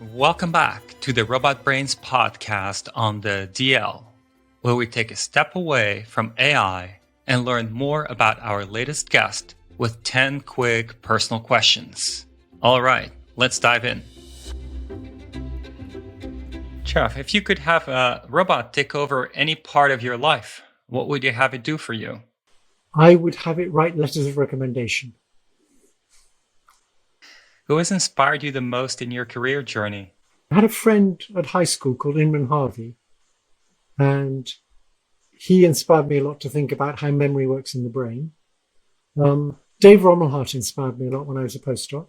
Welcome back to the Robot Brains podcast on the DL, where we take a step away from AI and learn more about our latest guest with 10 quick personal questions. All right, let's dive in. Geoff, if you could have a robot take over any part of your life, what would you have it do for you? I would have it write letters of recommendation. Who has inspired you the most in your career journey? I had a friend at high school called Inman Harvey, and he inspired me a lot to think about how memory works in the brain. Dave Rommelhart inspired me a lot when I was a postdoc.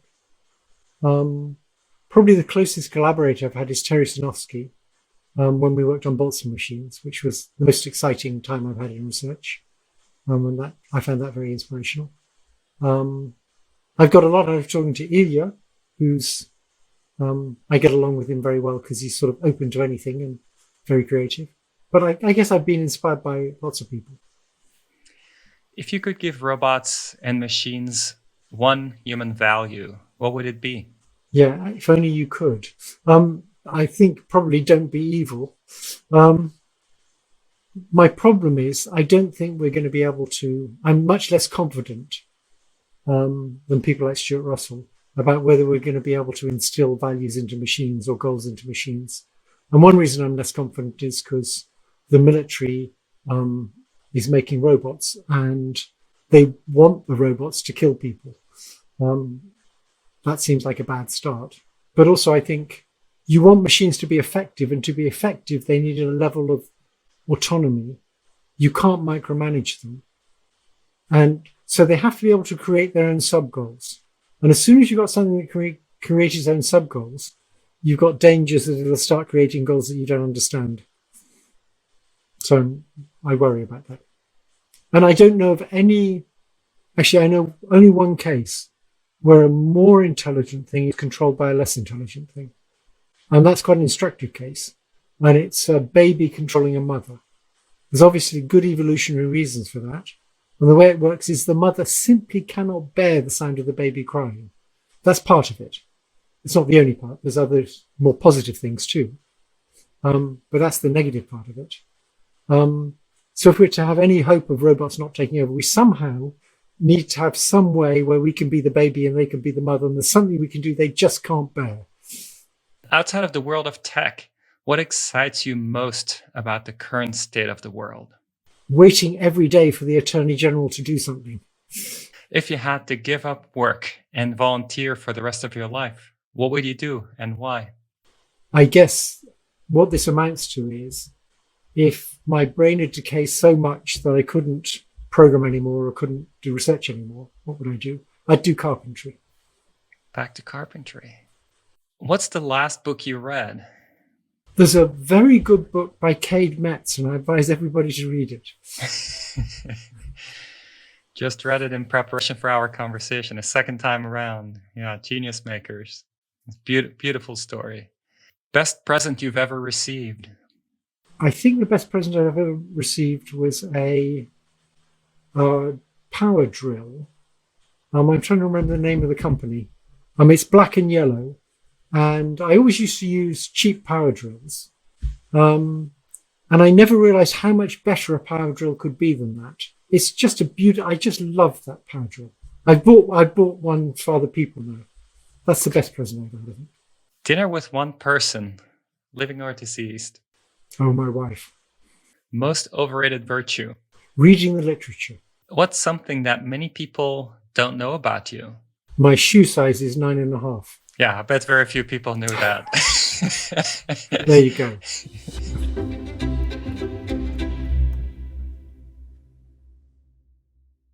Probably the closest collaborator I've had is Terry Sinofsky, when we worked on Boltzmann machines, which was the most exciting time I've had in research. And that I found that very inspirational. I've got a lot out of talking to Ilya, who's I get along with him very well because he's sort of open to anything and very creative. But I guess I've been inspired by lots of people. If you could give robots and machines one human value, what would it be? Yeah, if only you could. I think probably don't be evil. My problem is I don't think we're going to be able to. I'm much less confident than people like Stuart Russell about whether we're going to be able to instill values into machines or goals into machines. And one reason I'm less confident is because the military is making robots and they want the robots to kill people. That seems like a bad start. But also I think you want machines to be effective, and to be effective, they need a level of autonomy. You can't micromanage them. And so they have to be able to create their own sub-goals. And as soon as you've got something that creates its own sub-goals, you've got dangers that it'll start creating goals that you don't understand. So I worry about that. And I don't know of any, actually I know only one case where a more intelligent thing is controlled by a less intelligent thing. And that's quite an instructive case. And it's a baby controlling a mother. There's obviously good evolutionary reasons for that. And the way it works is the mother simply cannot bear the sound of the baby crying. That's part of it. It's not the only part. There's other more positive things too. But that's the negative part of it. So if we're to have any hope of robots not taking over, we somehow need to have some way where we can be the baby and they can be the mother. And there's something we can do they just can't bear. Outside of the world of tech, what excites you most about the current state of the world? Waiting every day for the Attorney General to do something. If you had to give up work and volunteer for the rest of your life, what would you do and why? I guess what this amounts to is if my brain had decayed so much that I couldn't program anymore or couldn't do research anymore, what would I do? I'd do carpentry. Back to carpentry. What's the last book you read? There's a very good book by Cade Metz, and I advise everybody to read it. Just read it in preparation for our conversation a second time around. Yeah, Genius Makers. It's beautiful story. Best present you've ever received? I think the best present I've ever received was a power drill. I'm trying to remember the name of the company. It's black and yellow. And I always used to use cheap power drills. And I never realized how much better a power drill could be than that. It's just I just love that power drill. I bought one for other people now. That's the best present I've ever had. Dinner with one person, living or deceased. Oh, my wife. Most overrated virtue. Reading the literature. What's something that many people don't know about you? My shoe size is 9.5. Yeah, I bet very few people knew that. There you go.